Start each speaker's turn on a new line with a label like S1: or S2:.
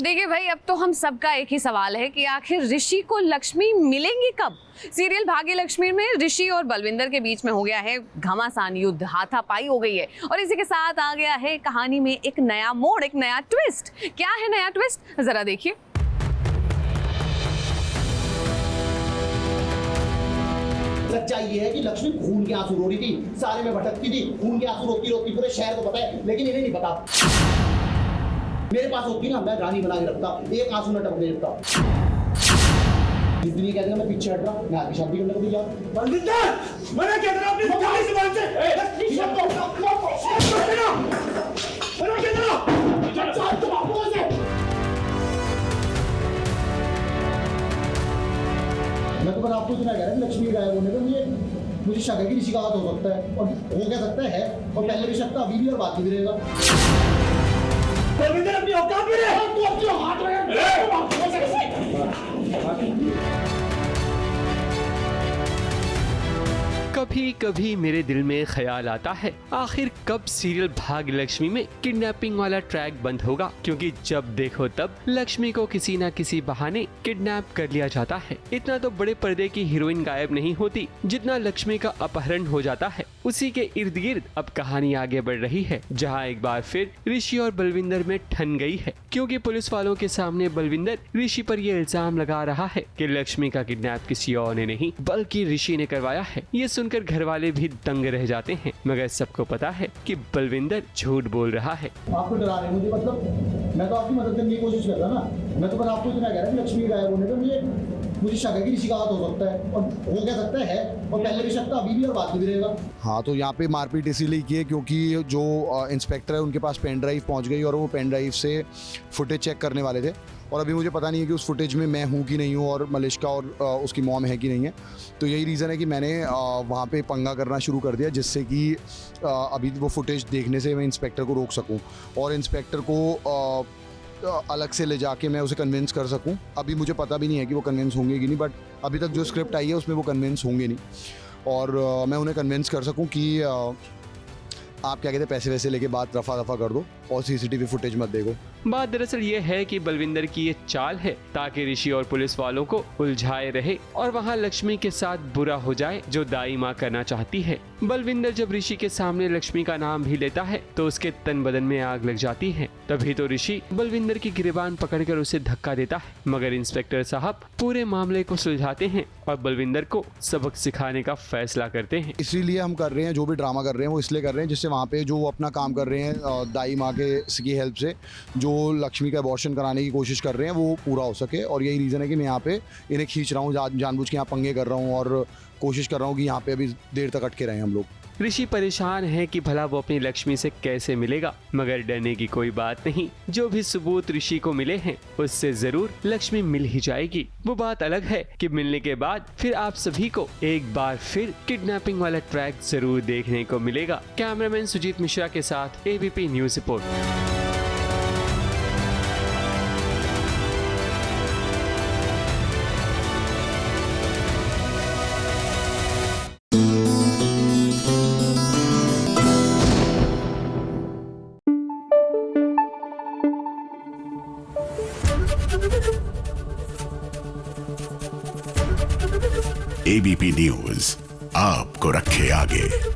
S1: देखिए भाई, अब तो हम सबका एक ही सवाल है कि आखिर ऋषि को लक्ष्मी मिलेंगी कब। सीरियल भाग्य लक्ष्मी में ऋषि और बलविंदर के बीच में हो गया है घमासान युद्ध, हाथापाई हो गई है और इसी के साथ आ गया है कहानी में एक नया मोड़, एक नया ट्विस्ट। क्या है नया ट्विस्ट, जरा देखिए।
S2: सच्चाई ये है कि लक्ष्मी खून के आंसू रो रही थी, सारे में भटकती थी, खून के आंसू रोती रोती पूरे शहर को पता है, लेकिन इन्हें नहीं पता। मेरे पास होती ना, मैं रानी बना के रखता, एक आंसू न टपकने देता। इस दिन ये कहते हैं मैं पीछे हट रहा, मैं आपकी शादी करने को तैयार। बलविंदर, मैंने क्या करा अपनी जाली जुबान से? मैं तो आपको इतना कह रहा हूँ, लक्ष्मी गायब होने का मुझे शक है कि ऋषि का हाथ हो सकता है, और हो क्या सकता है, और पहले भी शक था, अभी भी और बात भी रहेगा। बलविंदर अपनी औकात में रहे, तू अपनी हाथ में
S3: कभी कभी मेरे दिल में ख्याल आता है, आखिर कब सीरियल भाग्य लक्ष्मी में किडनैपिंग वाला ट्रैक बंद होगा, क्योंकि जब देखो तब लक्ष्मी को किसी न किसी बहाने किडनैप कर लिया जाता है। इतना तो बड़े पर्दे की हीरोइन गायब नहीं होती जितना लक्ष्मी का अपहरण हो जाता है। उसी के इर्द गिर्द अब कहानी आगे बढ़ रही है, जहाँ एक बार फिर ऋषि और बलविंदर में ठन गई है, क्योंकि पुलिस वालों के सामने बलविंदर ऋषि पर यह इल्जाम लगा रहा है कि लक्ष्मी का किडनैप किसी और ने नहीं बल्कि ऋषि ने करवाया है। ये सुनकर घर वाले भी दंग रह जाते हैं, मगर सबको पता है कि बलविंदर झूठ बोल रहा है।
S2: आपको डरा रहे मुझे, मतलब मैं तो आपकी मदद करने की कोशिश कर रहा ना। मैं तो बस आपको इतना कह रहा हूँ, लक्ष्मी गायब होने का मुझे शक है कि ऋषि का हाथ हो सकता है, और हो क्या सकता है, और पहले भी शक था, अभी भी और बात भी रहेगा।
S4: हाँ, तो यहाँ पे मारपीट इसीलिए की है क्योंकि जो इंस्पेक्टर है उनके पास पेन ड्राइव पहुँच गई और वो पेन ड्राइव से फुटेज चेक करने वाले थे, और अभी मुझे पता नहीं है कि उस फुटेज में मैं हूँ कि नहीं हूँ और मलिश्का और उसकी मॉम है कि नहीं है। तो यही रीज़न है कि मैंने वहाँ पे पंगा करना शुरू कर दिया, जिससे कि अभी वो फुटेज देखने से मैं इंस्पेक्टर को रोक सकूँ और इंस्पेक्टर को अलग से ले जाके मैं उसे कन्विंस कर सकूं। अभी मुझे पता भी नहीं है कि वो कन्विंस होंगे कि नहीं, बट अभी तक जो स्क्रिप्ट आई है उसमें वो कन्विंस होंगे नहीं, और मैं उन्हें कन्विंस कर सकूं कि आप क्या कहते हैं, पैसे वैसे लेके बात रफा दफा कर दो और सीसीटीवी फुटेज मत देखो।
S3: बात दरअसल ये है कि बलविंदर की ये चाल है ताकि ऋषि और पुलिस वालों को उलझाए रहे और वहाँ लक्ष्मी के साथ बुरा हो जाए जो दाई माँ करना चाहती है। बलविंदर जब ऋषि के सामने लक्ष्मी का नाम भी लेता है तो उसके तन बदन में आग लग जाती है। तभी तो ऋषि बलविंदर की गिरबान पकड़कर उसे धक्का देता है, मगर इंस्पेक्टर साहब पूरे मामले को सुलझाते हैं और बलविंदर को सबक सिखाने का फैसला करते हैं।
S4: इसीलिए हम कर रहे हैं, जो भी ड्रामा कर रहे हैं वो इसलिए कर रहे हैं जिससे वहाँ पे जो अपना काम कर रहे हैं दाई माँ की हेल्प से जो लक्ष्मी का अबॉर्शन कराने की कोशिश कर रहे हैं वो पूरा हो सके। और यही रीज़न है कि मैं यहाँ पे इन्हें खींच रहा हूँ, जानबूझ के यहाँ पंगे कर रहा हूँ और कोशिश कर रहा हूँ कि यहाँ पे अभी देर तक अटके रहें हम लोग।
S3: ऋषि परेशान है कि भला वो अपनी लक्ष्मी से कैसे मिलेगा, मगर डरने की कोई बात नहीं। जो भी सबूत ऋषि को मिले हैं उससे जरूर लक्ष्मी मिल ही जाएगी। वो बात अलग है कि मिलने के बाद फिर आप सभी को एक बार फिर किडनैपिंग वाला ट्रैक जरूर देखने को मिलेगा। कैमरामैन सुजीत मिश्रा के साथ ABP news report.
S5: ABP news आपको रखे आगे।